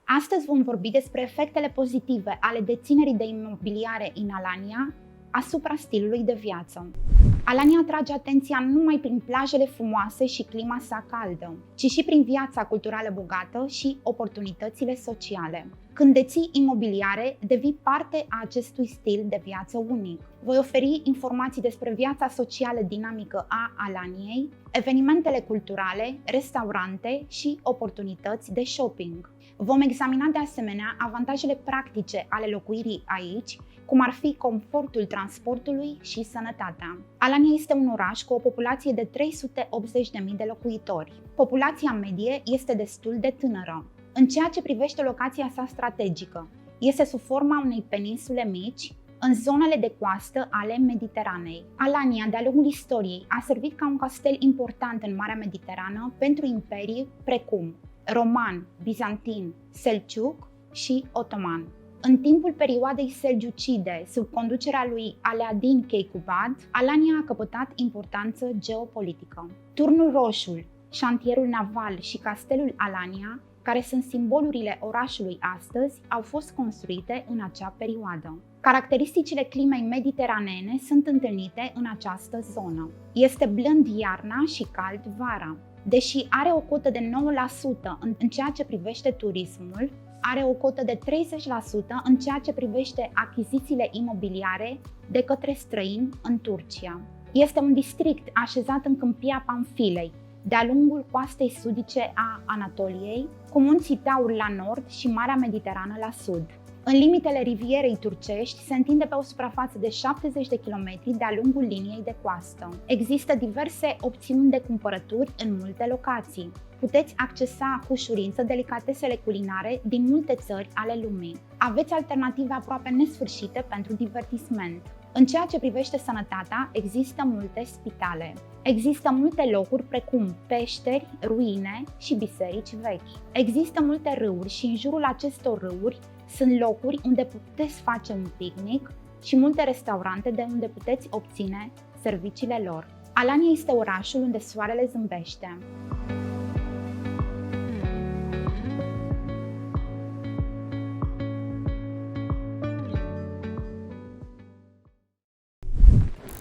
Astăzi vom vorbi despre efectele pozitive ale deținerii de imobiliare în Alania asupra stilului de viață. Alania atrage atenția nu numai prin plajele frumoase și clima sa caldă, ci și prin viața culturală bogată și oportunitățile sociale. Când deții imobiliare, devii parte a acestui stil de viață unic. Voi oferi informații despre viața socială dinamică a Alaniei, evenimentele culturale, restaurante și oportunități de shopping. Vom examina de asemenea avantajele practice ale locuirii aici, cum ar fi confortul transportului și sănătatea. Alania este un oraș cu o populație de 380.000 de locuitori. Populația medie este destul de tânără. În ceea ce privește locația sa strategică, este sub forma unei peninsule mici, în zonele de coastă ale Mediteranei. Alania, de-a lungul istoriei, a servit ca un castel important în Marea Mediterană pentru imperii precum roman, bizantin, selciuc și otoman. În timpul perioadei selgiucide, sub conducerea lui Alaaddin Keykubat, Alania a căpătat importanță geopolitică. Turnul Roșu, șantierul naval și castelul Alania, care sunt simbolurile orașului astăzi, au fost construite în acea perioadă. Caracteristicile climei mediteraneene sunt întâlnite în această zonă. Este blând iarna și cald vara. Deși are o cotă de 9% în ceea ce privește turismul, are o cotă de 30% în ceea ce privește achizițiile imobiliare de către străini în Turcia. Este un district așezat în câmpia Pamfilei, de-a lungul coastei sudice a Anatoliei, cu munții Taur la nord și Marea Mediterană la sud. În limitele rivierei turcești se întinde pe o suprafață de 70 de kilometri de-a lungul liniei de coastă. Există diverse opțiuni de cumpărături în multe locații. Puteți accesa cu ușurință delicatesele culinare din multe țări ale lumii. Aveți alternative aproape nesfârșite pentru divertisment. În ceea ce privește sănătatea, există multe spitale. Există multe locuri precum peșteri, ruine și biserici vechi. Există multe râuri și în jurul acestor râuri sunt locuri unde puteți face un picnic și multe restaurante de unde puteți obține serviciile lor. Alania este orașul unde soarele zâmbește.